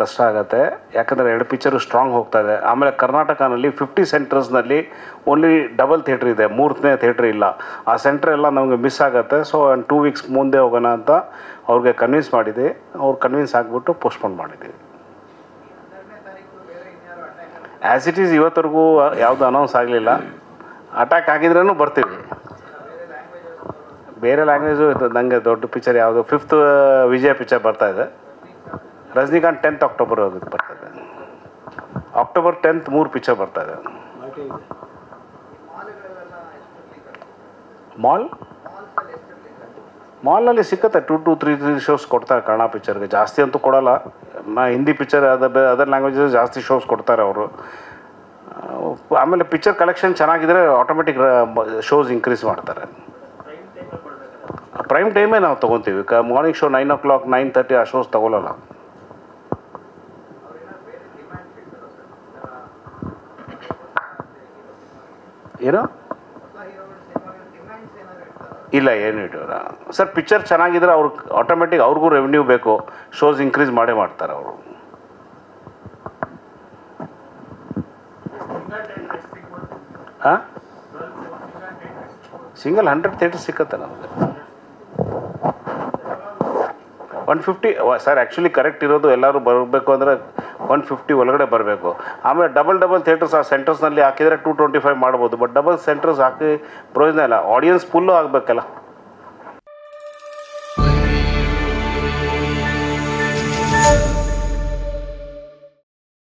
ಕಷ್ಟ ಆಗುತ್ತೆ, ಯಾಕಂದರೆ 2 ಪಿಕ್ಚರು ಸ್ಟ್ರಾಂಗ್ ಹೋಗ್ತಾ ಇದೆ. ಆಮೇಲೆ ಕರ್ನಾಟಕನಲ್ಲಿ 50 ಸೆಂಟರ್ಸ್ನಲ್ಲಿ ಓನ್ಲಿ ಡಬಲ್ ಥಿಯೇಟ್ರ್ ಇದೆ, 3ನೇ ಥಿಯೇಟ್ರ್ ಇಲ್ಲ. ಆ ಸೆಂಟ್ರ್ ಎಲ್ಲ ನಮಗೆ ಮಿಸ್ ಆಗುತ್ತೆ. ಸೊ 2 ವೀಕ್ಸ್ ಮುಂದೆ ಹೋಗೋಣ ಅಂತ ಅವ್ರಿಗೆ ಕನ್ವಿನ್ಸ್ ಮಾಡಿದ್ವಿ. ಅವ್ರು ಕನ್ವಿನ್ಸ್ ಆಗಿಬಿಟ್ಟು ಪೋಸ್ಟ್ಪೋನ್ ಮಾಡಿದ್ದೀವಿ. ಆ್ಯಸ್ ಇಟ್ ಈಸ್ ಇವತ್ತರೆಗೂ ಯಾವುದು ಅನೌನ್ಸ್ ಆಗಲಿಲ್ಲ. ಅಟ್ಯಾಕ್ ಆಗಿದ್ರೂ ಬರ್ತೀವಿ. ಬೇರೆ ಲ್ಯಾಂಗ್ವೇಜು ನನಗೆ ದೊಡ್ಡ ಪಿಕ್ಚರ್ ಯಾವುದು 5th ವಿಜಯ ಪಿಕ್ಚರ್ ಬರ್ತಾಯಿದೆ. ರಜನಿಕಾಂತ್ 10th ಅಕ್ಟೋಬರ್ ಬರ್ತಾಯಿದೆ. ಅಕ್ಟೋಬರ್ 10th 3 ಪಿಕ್ಚರ್ ಬರ್ತಾಯಿದೆ. ಮಾಲ್ನಲ್ಲಿ ಸಿಕ್ಕತ್ತೆ 2 to 3 ಶೋಸ್ ಕೊಡ್ತಾರೆ ಕನ್ನಡ ಪಿಕ್ಚರ್ಗೆ. ಜಾಸ್ತಿ ಅಂತೂ ಕೊಡೋಲ್ಲ. ಹಿಂದಿ ಪಿಕ್ಚರ್ ಅದರ್ ಲ್ಯಾಂಗ್ವೇಜಸ್ ಜಾಸ್ತಿ ಶೋಸ್ ಕೊಡ್ತಾರೆ ಅವರು. ಆಮೇಲೆ ಪಿಕ್ಚರ್ ಕಲೆಕ್ಷನ್ ಚೆನ್ನಾಗಿದ್ರೆ ಆಟೋಮೆಟಿಕ್ ಶೋಸ್ ಇನ್ಕ್ರೀಸ್ ಮಾಡ್ತಾರೆ. ಪ್ರೈಮ್ ಟೈಮೇ ನಾವು ತೊಗೊತೀವಿ. ಮಾರ್ನಿಂಗ್ ಶೋ 9 o'clock 9:30 ಆ ಶೋಸ್ ತೊಗೊಳ್ಳಲ್ಲ. ಏನು ಇಲ್ಲ, ಏನು ಇಡೋಲ್ಲ ಸರ್. ಪಿಕ್ಚರ್ ಚೆನ್ನಾಗಿದ್ರೆ ಅವ್ರಿಗೆ ಆಟೋಮೆಟಿಕ್ ಅವ್ರಿಗೂ ರೆವೆನ್ಯೂ ಬೇಕು, ಶೋಸ್ ಇನ್ಕ್ರೀಸ್ ಮಾಡೇ ಮಾಡ್ತಾರೆ ಅವರು. ಹಾಂ, ಸಿಂಗಲ್ 100 ಥಿಯೇಟರ್ ಸಿಕ್ಕತ್ತೆ ನಮಗೆ. 150 ಸರ್. ಆ್ಯಕ್ಚುಲಿ ಕರೆಕ್ಟ್ ಇರೋದು ಎಲ್ಲರೂ ಬರಬೇಕು ಅಂದರೆ 150 ಒಳಗಡೆ ಬರಬೇಕು. ಆಮೇಲೆ ಡಬಲ್ ಥಿಯೇಟರ್ಸ್ ಆ ಸೆಂಟರ್ಸ್ನಲ್ಲಿ ಹಾಕಿದರೆ 225 ಮಾಡ್ಬೋದು. ಬಟ್ ಡಬಲ್ ಸೆಂಟರ್ಸ್ ಹಾಕಿ ಪ್ರಯೋಜನ ಇಲ್ಲ. Audience full ಆಗಬೇಕಲ್ಲ.